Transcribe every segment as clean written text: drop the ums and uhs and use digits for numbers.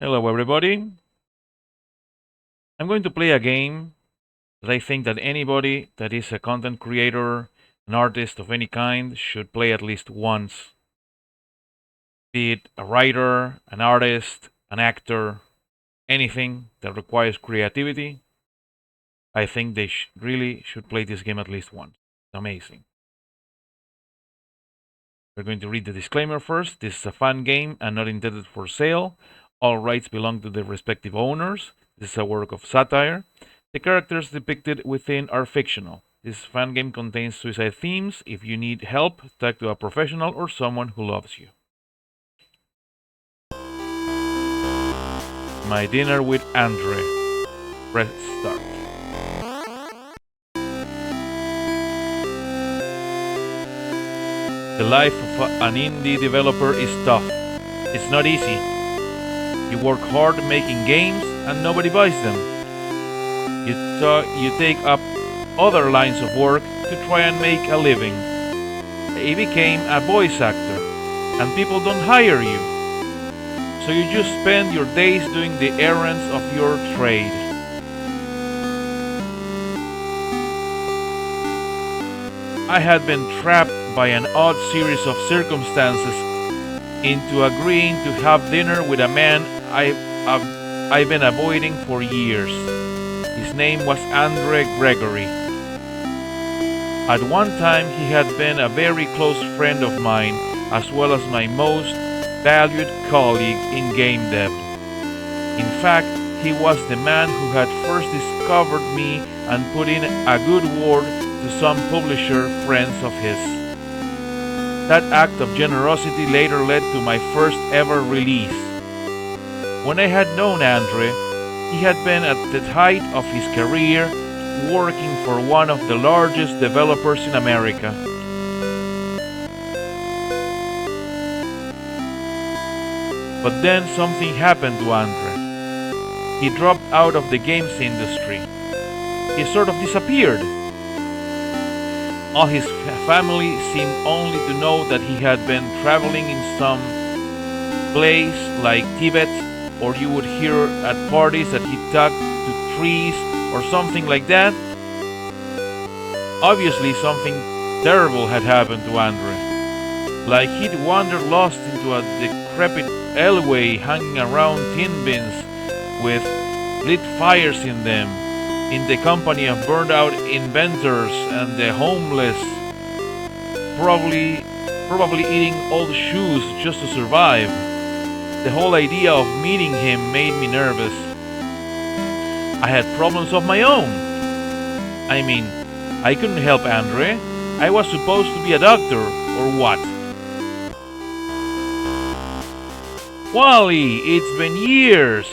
Hello, everybody. I'm going to play a game that I think that anybody that is a content creator, an artist of any kind, should play at least once. Be it a writer, an artist, an actor, anything that requires creativity. I think they really should play this game at least once. It's amazing. We're going to read the disclaimer first. This is a fan game and not intended for sale. All rights belong to their respective owners. This is a work of satire. The characters depicted within are fictional. This fan game contains suicide themes. If you need help, talk to a professional or someone who loves you. My dinner with André. Press start. The life of an indie developer is tough. It's not easy. You work hard making games and nobody buys them. You take up other lines of work to try and make a living. You became a voice actor and people don't hire you. So you just spend your days doing the errands of your trade. I had been trapped by an odd series of circumstances into agreeing to have dinner with a man I've been avoiding for years. His name was André Gregory. At one time, he had been a very close friend of mine, as well as my most valued colleague in game dev. In fact, he was the man who had first discovered me and put in a good word to some publisher friends of his. That act of generosity later led to my first ever release. When I had known André, he had been at the height of his career working for one of the largest developers in America. But then something happened to André. He dropped out of the games industry. He sort of disappeared. All his family seemed only to know that he had been traveling in some place like Tibet, or you would hear at parties that he talked to trees or something like that. Obviously something terrible had happened to André. Like he'd wandered lost into a decrepit alleyway hanging around tin bins with lit fires in them, in the company of burned out inventors and the homeless, probably eating old shoes just to survive. The whole idea of meeting him made me nervous. I had problems of my own. I mean, I couldn't help André. I was supposed to be a doctor, or what? Wally, it's been years!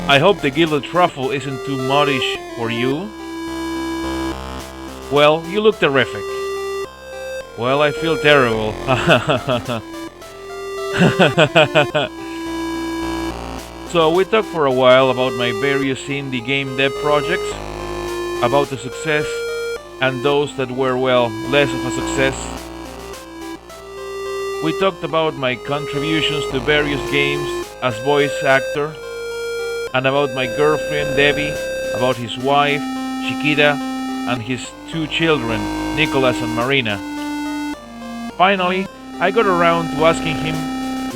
I hope the gilded truffle isn't too modish for you. Well, you look terrific. Well, I feel terrible. So we talked for a while about my various indie game dev projects, about the success and those that were, well, less of a success. We talked about my contributions to various games as voice actor, and about my girlfriend Debbie, about his wife Chiquita, and his two children, Nicholas and Marina. Finally, I got around to asking him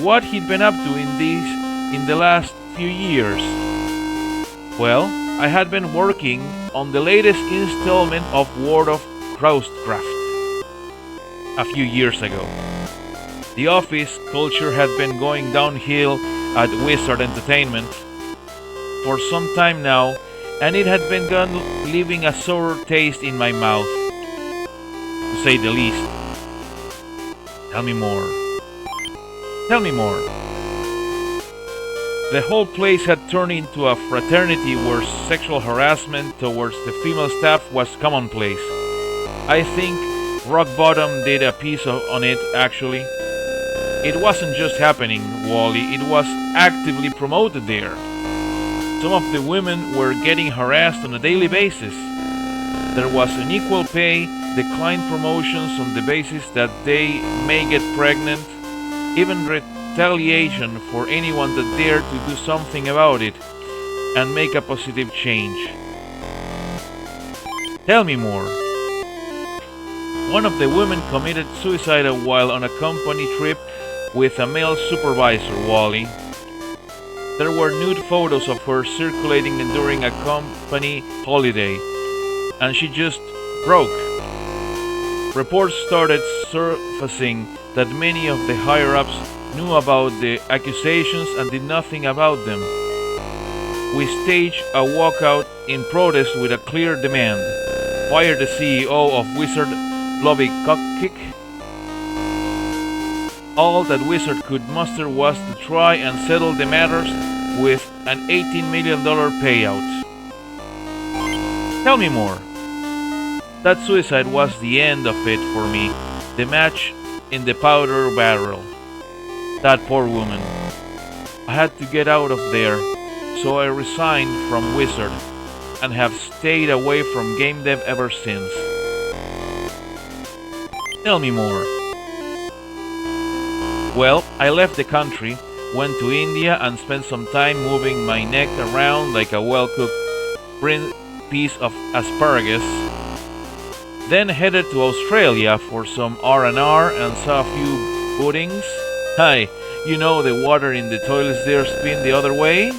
what he'd been up to in the last few years. Well, I had been working on the latest installment of World of Craftcraft a few years ago. The office culture had been going downhill at Wizard Entertainment for some time now, and it had begun leaving a sour taste in my mouth, to say the least. Tell me more. Tell me more. The whole place had turned into a fraternity where sexual harassment towards the female staff was commonplace. I think Rock Bottom did a piece on it, actually. It wasn't just happening, Wally, it was actively promoted there. Some of the women were getting harassed on a daily basis. There was unequal pay, declined promotions on the basis that they may get pregnant, even retaliation for anyone that dared to do something about it and make a positive change. Tell me more. One of the women committed suicide while on a company trip with a male supervisor, Wally. There were nude photos of her circulating during a company holiday, and she just broke. Reports started surfacing that many of the higher-ups knew about the accusations and did nothing about them. We staged a walkout in protest with a clear demand: fire the CEO of Wizard Blobby Cockkick. All that Wizard could muster was to try and settle the matters with an $18 million payout. Tell me more. That suicide was the end of it for me, the match in the powder barrel. That poor woman. I had to get out of there, so I resigned from Wizard and have stayed away from game dev ever since. Tell me more. Well, I left the country, went to India and spent some time moving my neck around like a well-cooked piece of asparagus. Then headed to Australia for some R&R and saw a few puddings. Hi, you know the water in the toilets there spin the other way?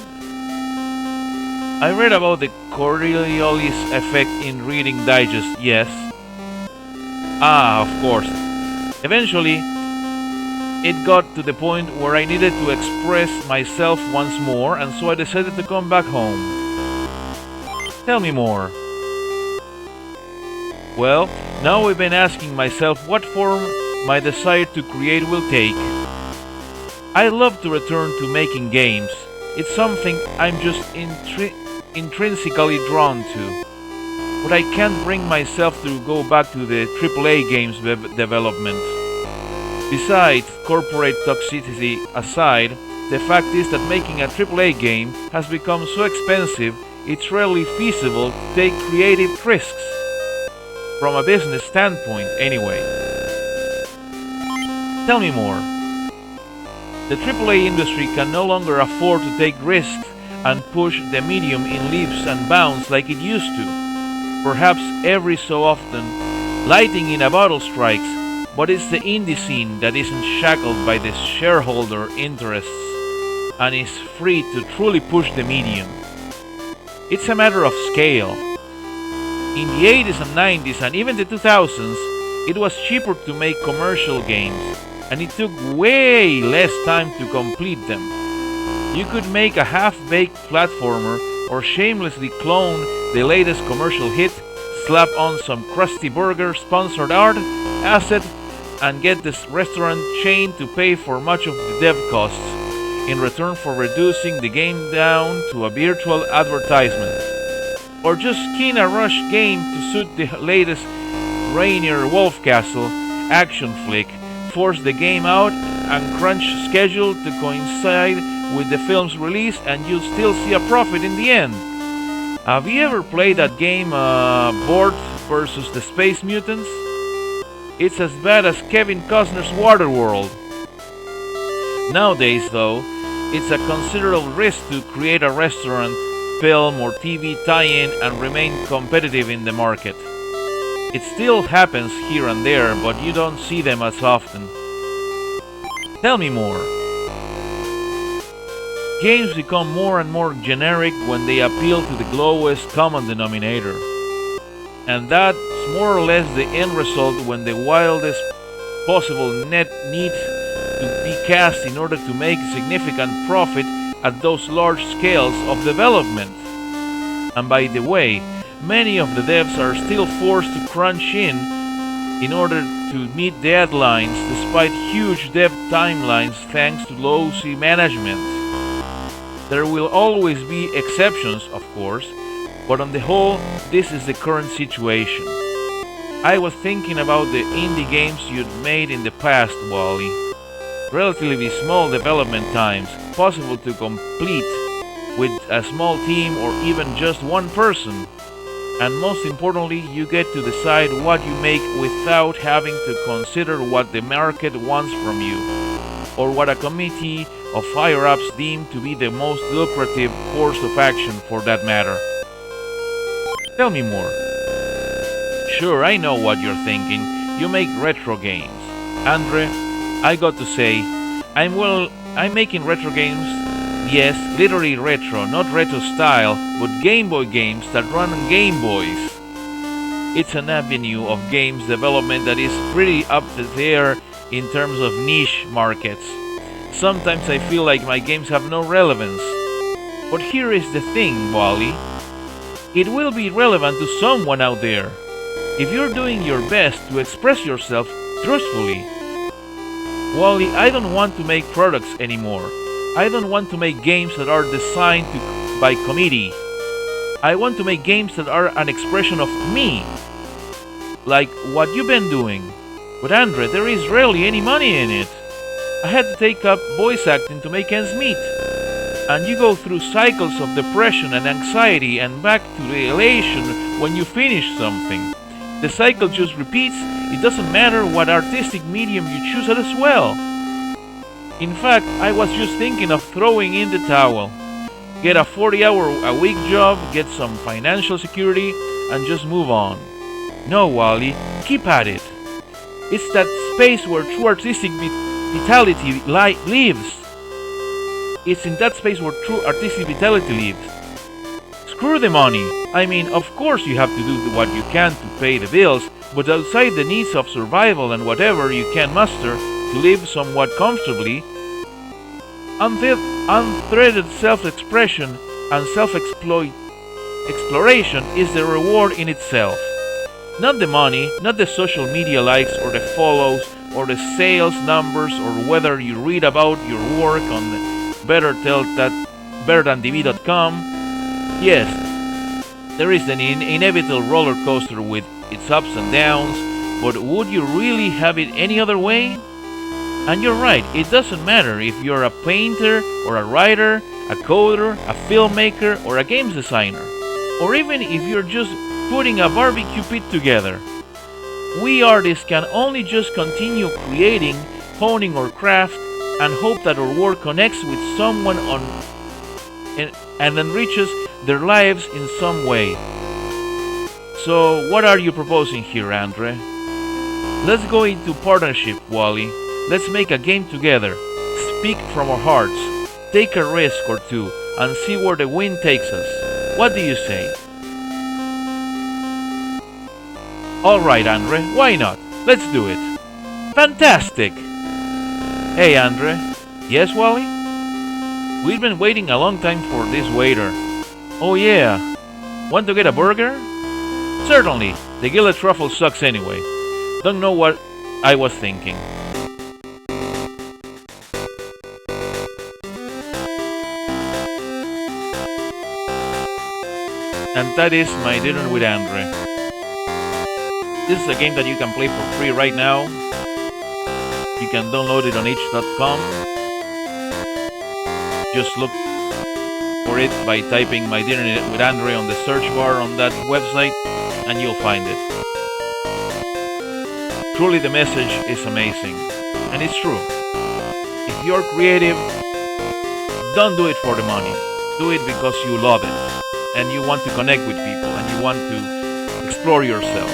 I read about the Coriolis effect in Reading Digest, yes. Ah, of course. Eventually, it got to the point where I needed to express myself once more, and so I decided to come back home. Tell me more. Well, now I've been asking myself what form my desire to create will take. I love to return to making games. It's something I'm just intrinsically drawn to. But I can't bring myself to go back to the AAA games development. Besides, corporate toxicity aside, the fact is that making a AAA game has become so expensive it's rarely feasible to take creative risks. From a business standpoint, anyway. Tell me more. The AAA industry can no longer afford to take risks and push the medium in leaps and bounds like it used to. Perhaps every so often, lightning in a bottle strikes, but it's the indie scene that isn't shackled by the shareholder interests and is free to truly push the medium. It's a matter of scale. In the 80s and 90s and even the 2000s, it was cheaper to make commercial games, and it took way less time to complete them. You could make a half-baked platformer or shamelessly clone the latest commercial hit, slap on some Krusty Burger sponsored art asset, and get this restaurant chain to pay for much of the dev costs in return for reducing the game down to a virtual advertisement. Or just skin a rush game to suit the latest Rainier Wolfcastle action flick, force the game out and crunch schedule to coincide with the film's release, and you'll still see a profit in the end. Have you ever played that game, Board vs. the Space Mutants? It's as bad as Kevin Costner's Waterworld. Nowadays, though, it's a considerable risk to create a restaurant, film, or TV tie-in and remain competitive in the market. It still happens here and there, but you don't see them as often. Tell me more. Games become more and more generic when they appeal to the lowest common denominator. And that's more or less the end result when the wildest possible net need to be cast in order to make significant profit at those large scales of development. And by the way, many of the devs are still forced to crunch in order to meet deadlines despite huge dev timelines thanks to lousy management. There will always be exceptions, of course, but on the whole, this is the current situation. I was thinking about the indie games you'd made in the past, Wally. Relatively small development times, possible to complete with a small team or even just one person. And most importantly, you get to decide what you make without having to consider what the market wants from you. or what a committee of higher-ups deem to be the most lucrative course of action for that matter. Tell me more. Sure, I know what you're thinking. You make retro games. André, I got to say, I'm making retro games. Yes, literally retro, not retro style, but Game Boy games that run on Game Boys. It's an avenue of games development that is pretty up there in terms of niche markets. Sometimes I feel like my games have no relevance. But here is the thing, Wally. It will be relevant to someone out there. If you're doing your best to express yourself truthfully. Wally, I don't want to make products anymore. I don't want to make games that are designed by committee. I want to make games that are an expression of me. Like what you've been doing. But André, there is rarely any money in it. I had to take up voice acting to make ends meet. And you go through cycles of depression and anxiety and back to the elation when you finish something. The cycle just repeats. It doesn't matter what artistic medium you choose as well. In fact, I was just thinking of throwing in the towel. Get a 40-hour-a-week job, get some financial security, and just move on. No, Wally, keep at it. It's that space where true artistic vitality lives. It's in that space where true artistic vitality lives. Screw the money. I mean, of course you have to do what you can to pay the bills, but outside the needs of survival and whatever you can muster to live somewhat comfortably, unthreaded self-expression and self-exploration is the reward in itself. Not the money, not the social media likes or the follows or the sales numbers or whether you read about your work on betterthan.com. Yes, there is an inevitable roller coaster with its ups and downs, but would you really have it any other way? And you're right, it doesn't matter if you're a painter or a writer, a coder, a filmmaker or a games designer, or even if you're just putting a barbecue pit together. We artists can only just continue creating, honing our craft, and hope that our work connects with someone and enriches their lives in some way. So, what are you proposing here, André? Let's go into partnership, Wally. Let's make a game together, speak from our hearts, take a risk or two, and see where the wind takes us. What do you say? Alright, André, why not? Let's do it. Fantastic! Hey, André. Yes, Wally? We've been waiting a long time for this waiter. Oh yeah. Want to get a burger? Certainly. The Gillet truffle sucks anyway. Don't know what I was thinking. And that is my dinner with André. This is a game that you can play for free right now. You can download it on itch.com. Just look for it by typing My Dinner with André on the search bar on that website and you'll find it. Truly the message is amazing. And it's true. If you're creative, don't do it for the money. Do it because you love it. And you want to connect with people and you want to explore yourself.